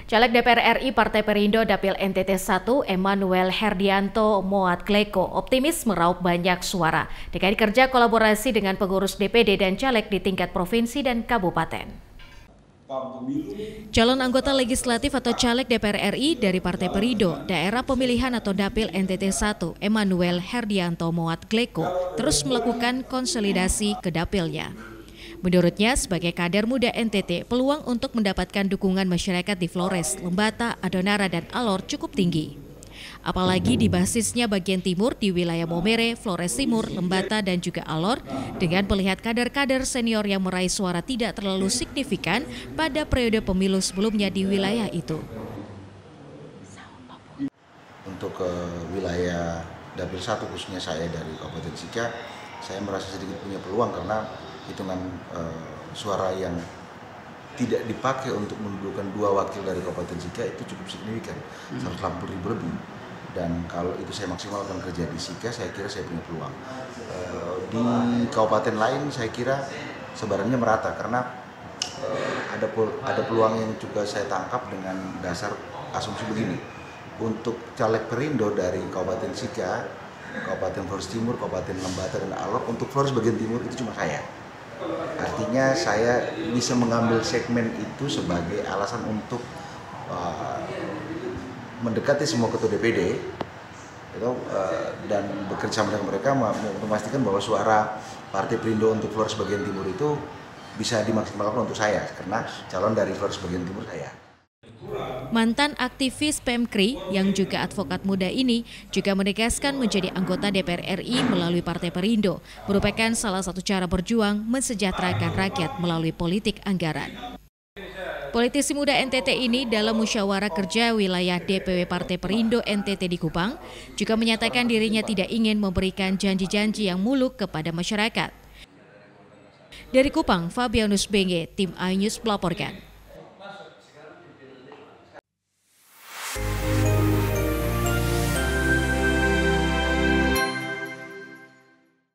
Caleg DPR RI Partai Perindo Dapil NTT 1 Emmanuel Herdianto Moat Gleko optimis meraup banyak suara dengan kerja kolaborasi dengan pengurus DPD dan caleg di tingkat provinsi dan kabupaten. Calon anggota legislatif atau caleg DPR RI dari Partai Perindo, daerah pemilihan atau Dapil NTT 1 Emmanuel Herdianto Moat Gleko terus melakukan konsolidasi ke dapilnya. Menurutnya, sebagai kader muda NTT, peluang untuk mendapatkan dukungan masyarakat di Flores, Lembata, Adonara, dan Alor cukup tinggi. Apalagi di basisnya bagian timur di wilayah Momere, Flores Timur, Lembata, dan juga Alor, dengan melihat kader-kader senior yang meraih suara tidak terlalu signifikan pada periode pemilu sebelumnya di wilayah itu. Untuk wilayah Dapil 1 khususnya saya dari Kabupaten Sika, saya merasa sedikit punya peluang karena hitungan suara yang tidak dipakai untuk mendudukan 2 wakil dari Kabupaten Sika itu cukup signifikan, 180.000 lebih. Dan kalau itu saya maksimalkan kerja di Sika, saya kira saya punya peluang. Di kabupaten lain saya kira sebarannya merata karena ada peluang yang juga saya tangkap dengan dasar asumsi begini. Untuk caleg Perindo dari Kabupaten Sika, Kabupaten Flores Timur, Kabupaten Lembata, dan Alor, untuk Flores bagian timur itu cuma saya. Artinya saya bisa mengambil segmen itu sebagai alasan untuk mendekati semua ketua DPD dan bekerja sama dengan mereka memastikan bahwa suara Partai Perindo untuk Flores bagian timur itu bisa dimaksimalkan untuk saya karena calon dari Flores bagian timur saya. Mantan aktivis Pemkri yang juga advokat muda ini juga menegaskan menjadi anggota DPR RI melalui Partai Perindo merupakan salah satu cara berjuang mensejahterakan rakyat melalui politik anggaran. Politisi muda NTT ini dalam musyawarah kerja wilayah DPW Partai Perindo NTT di Kupang juga menyatakan dirinya tidak ingin memberikan janji-janji yang muluk kepada masyarakat. Dari Kupang, Fabianus Benge, tim iNews melaporkan.